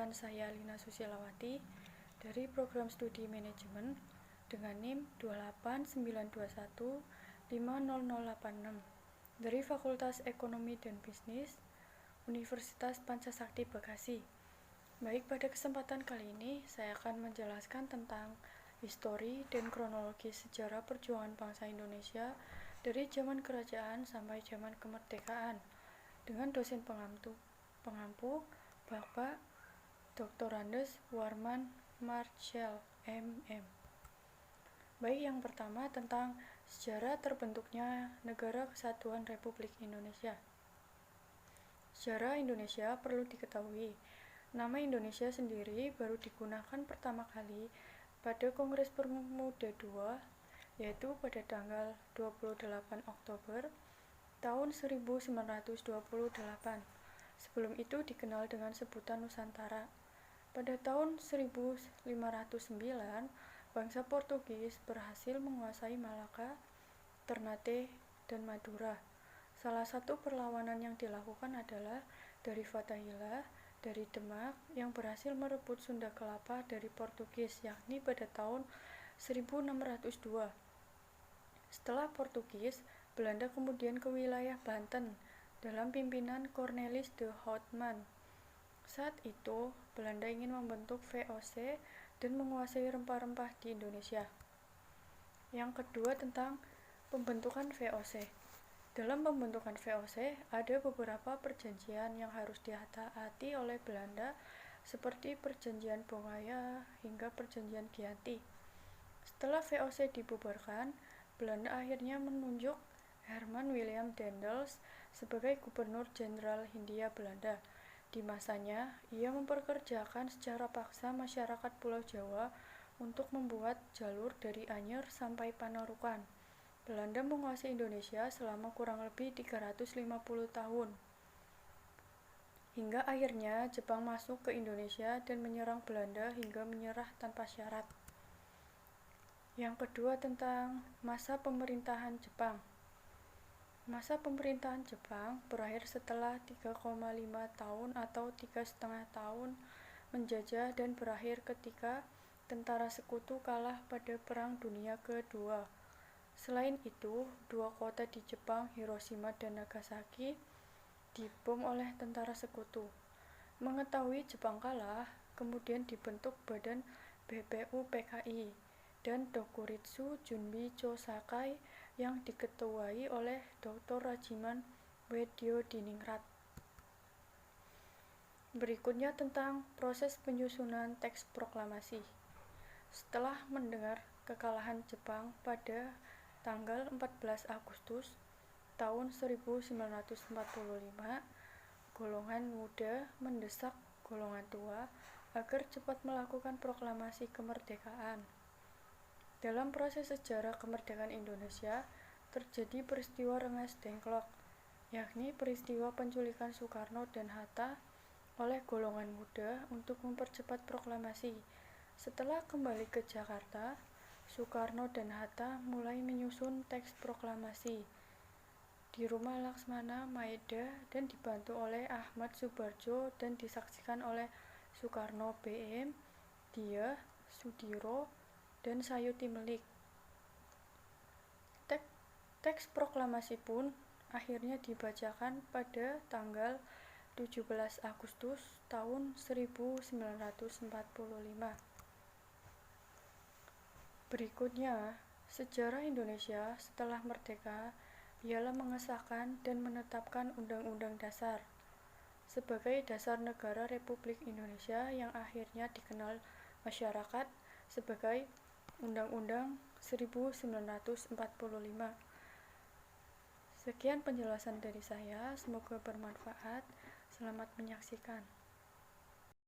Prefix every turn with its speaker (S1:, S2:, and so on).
S1: Perkenalkan, saya Lina Susilawati dari program studi manajemen dengan NIM 28921500086 dari Fakultas Ekonomi dan Bisnis Universitas Pancasakti Bekasi. Baik, pada kesempatan kali ini saya akan menjelaskan tentang histori dan kronologi sejarah perjuangan bangsa Indonesia dari zaman kerajaan sampai zaman kemerdekaan dengan dosen pengampu Bapak Dr. Andes Warman Marshall MM. Baik, yang pertama tentang sejarah terbentuknya Negara Kesatuan Republik Indonesia. Sejarah Indonesia perlu diketahui, nama Indonesia sendiri baru digunakan pertama kali pada Kongres Pemuda II, yaitu pada tanggal 28 Oktober tahun 1928. Sebelum itu dikenal dengan sebutan Nusantara. Pada tahun 1509, bangsa Portugis berhasil menguasai Malaka, Ternate, dan Madura. Salah satu perlawanan yang dilakukan adalah dari Fathahillah dari Demak yang berhasil merebut Sunda Kelapa dari Portugis, yakni pada tahun 1602. Setelah Portugis, Belanda kemudian ke wilayah Banten dalam pimpinan Cornelis de Houtman. Saat itu, Belanda ingin membentuk VOC dan menguasai rempah-rempah di Indonesia. Yang kedua tentang pembentukan VOC. Dalam pembentukan VOC, ada beberapa perjanjian yang harus ditaati oleh Belanda, seperti Perjanjian Bongaya hingga Perjanjian Giyanti. Setelah VOC dibubarkan, Belanda akhirnya menunjuk Herman William Daendels sebagai Gubernur Jenderal Hindia Belanda. Di masanya, ia memperkerjakan secara paksa masyarakat Pulau Jawa untuk membuat jalur dari Anyer sampai Panarukan. Belanda menguasai Indonesia selama kurang lebih 350 tahun. Hingga akhirnya Jepang masuk ke Indonesia dan menyerang Belanda hingga menyerah tanpa syarat. Yang kedua tentang masa pemerintahan Jepang. Masa pemerintahan Jepang berakhir setelah 3,5 tahun atau 3,5 tahun menjajah dan berakhir ketika tentara sekutu kalah pada Perang Dunia Kedua. Selain itu, dua kota di Jepang, Hiroshima dan Nagasaki, dibom oleh tentara sekutu. Mengetahui Jepang kalah, kemudian dibentuk Badan BPUPKI dan Dokuritsu Junbi Chosakai yang diketuai oleh Dr. Rajiman Wedyodiningrat. Berikutnya tentang proses penyusunan teks proklamasi. Setelah mendengar kekalahan Jepang pada tanggal 14 Agustus tahun 1945, golongan muda mendesak golongan tua agar cepat melakukan proklamasi kemerdekaan. Dalam proses sejarah kemerdekaan Indonesia, terjadi peristiwa Rengas Dengklok, yakni peristiwa penculikan Soekarno dan Hatta oleh golongan muda untuk mempercepat proklamasi. Setelah kembali ke Jakarta, Soekarno dan Hatta mulai menyusun teks proklamasi di rumah Laksmana Maeda dan dibantu oleh Ahmad Subarjo dan disaksikan oleh Soekarno BM, Dia, Sudiro, dan Sayuti Melik. Teks proklamasi pun akhirnya dibacakan pada tanggal 17 Agustus tahun 1945. Berikutnya, sejarah Indonesia setelah merdeka ialah mengesahkan dan menetapkan Undang-Undang Dasar sebagai dasar negara Republik Indonesia yang akhirnya dikenal masyarakat sebagai Undang-Undang 1945. Sekian penjelasan dari saya, semoga bermanfaat. Selamat menyaksikan.